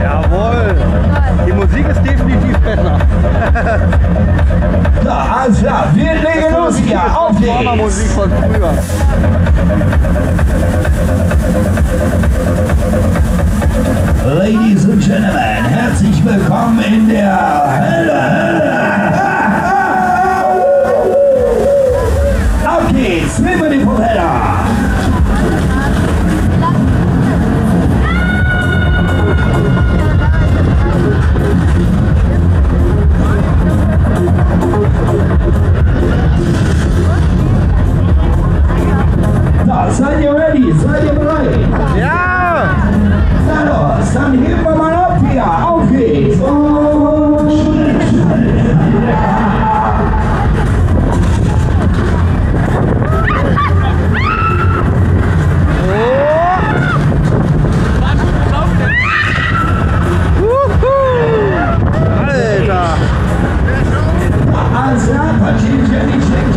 Jawohl! Die Musik ist definitiv besser. So, alles klar, wir legen los hier. Auf geht's! Musik von früher. Ladies and Gentlemen, herzlich willkommen in der Hölle. Auf geht's, nehmen wir die Propeller. So, seid ihr ready? Seid ihr bereit? Ja! Na los, dann heben wir mal ab hier. Auf geht's. Und Alter! alles klar, Patinchen, nicht schlecht.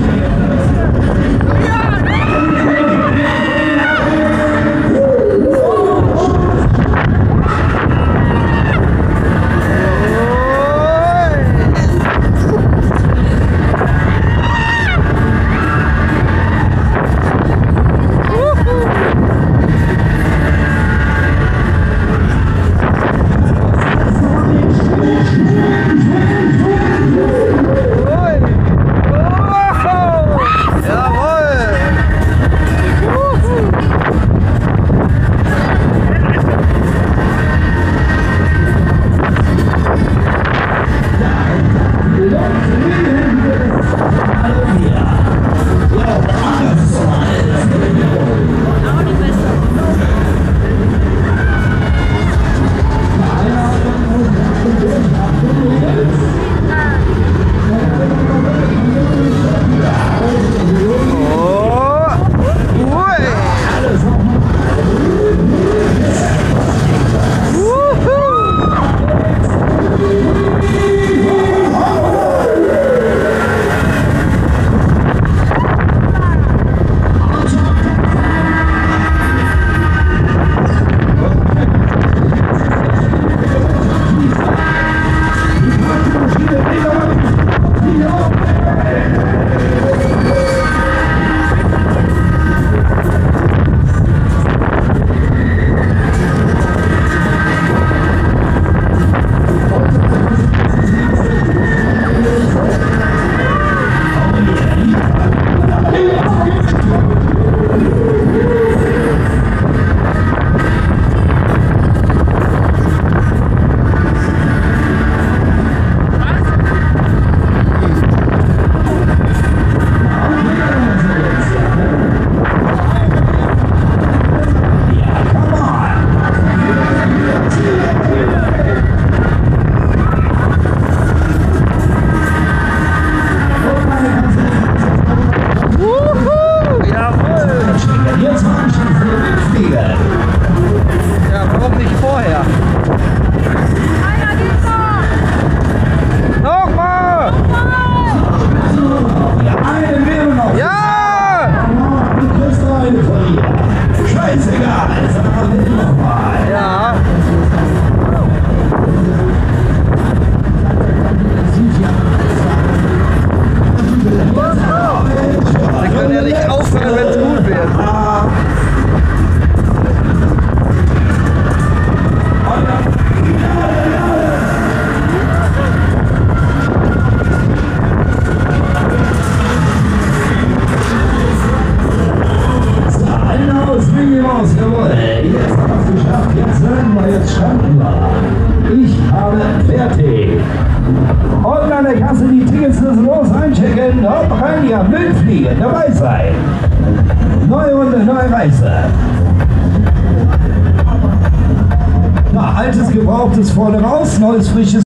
Dabei sein. Neue Runde, neue Reise. Na, altes Gebrauchtes vorne raus, neues frisches